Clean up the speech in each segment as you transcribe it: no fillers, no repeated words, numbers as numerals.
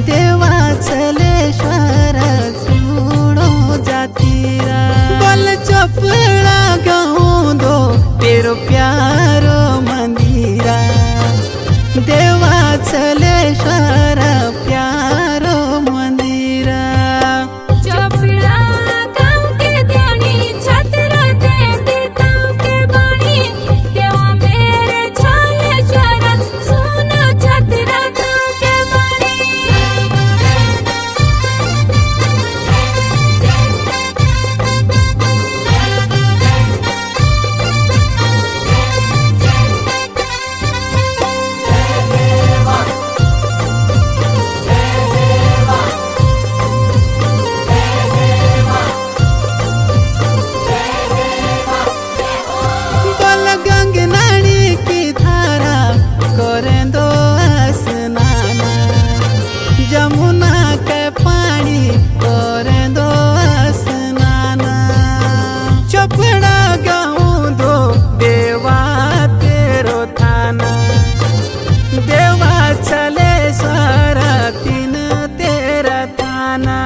देवाचलेश्वर छूड़ो जातीरा बल चपड़ा गाँव दो तेरो प्यारो मंदिरा देवाचलेश्वर प्यारो मंदिरा चपड़ा गाँव के ध्यानी छतरा दे देताओं के बाणी देवा मेरे छलेश्वर सुनो छतरा गाँव के बाणी बल गंगनानी की धारा करें दो स्नाना जमुना के पानी करें दो स्नाना चपड़ा गाँव दो देवा तेरो थाना देवा चलेश्वर तीन तेरा थाना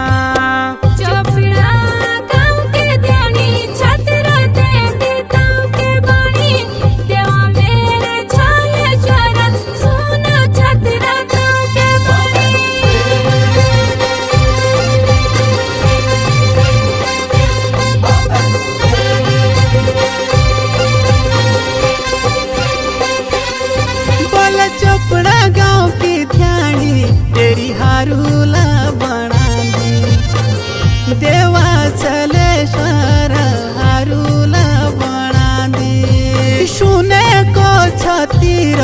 चपड़ा गाँव के ध्यानी छतरा दे देताओं के बाणी देवा मेरे छलेश्वर सुनो छतरा गाँव के बाणी बल चोपड़ा गाँव की ध्यानी तेरी हारूला बना दी देवा चलेश्वर हारूला बना दी सुने को छतीर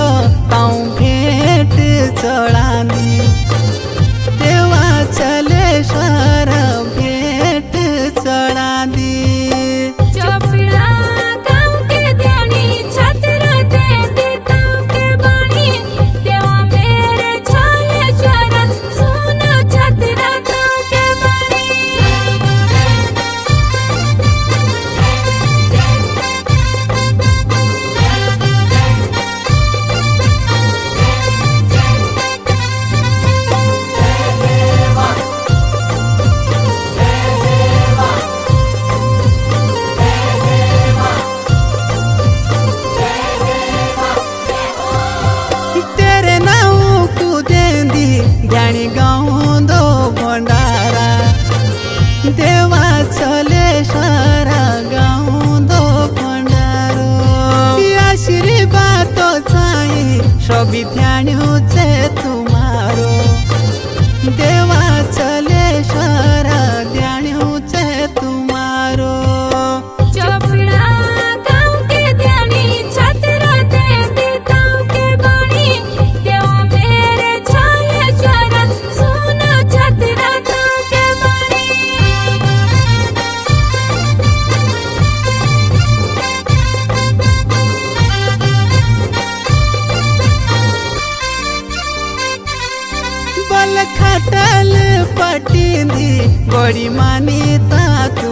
ताऊ भेंट चढ़ा दी देवा चलेश्वर भेंट चढ़ा दी चपड़ा गाँव के ध्यानी छतरा दे देताओं के बाणी देवा मेरे छलेश्वर सुनो छतरा गाँव के बाणी तेरे नाव को देंदी ज्ञानी गाँव दो भंडारा देवा चलेश्वर गाँव दो भंडारो आशीर्वाद तो चाहिए सभी ध्यान से तुम्हारो देवा चलेश्वर ध्यान से तुम्हारो चपड़ा गाँव के ध्यानी छतरा दे देताओं के बाणी देवा मेरे छलेश्वर सुनो छतरा गाँव के बाणी बल खटल पटिंदी बड़ी मान्यता तू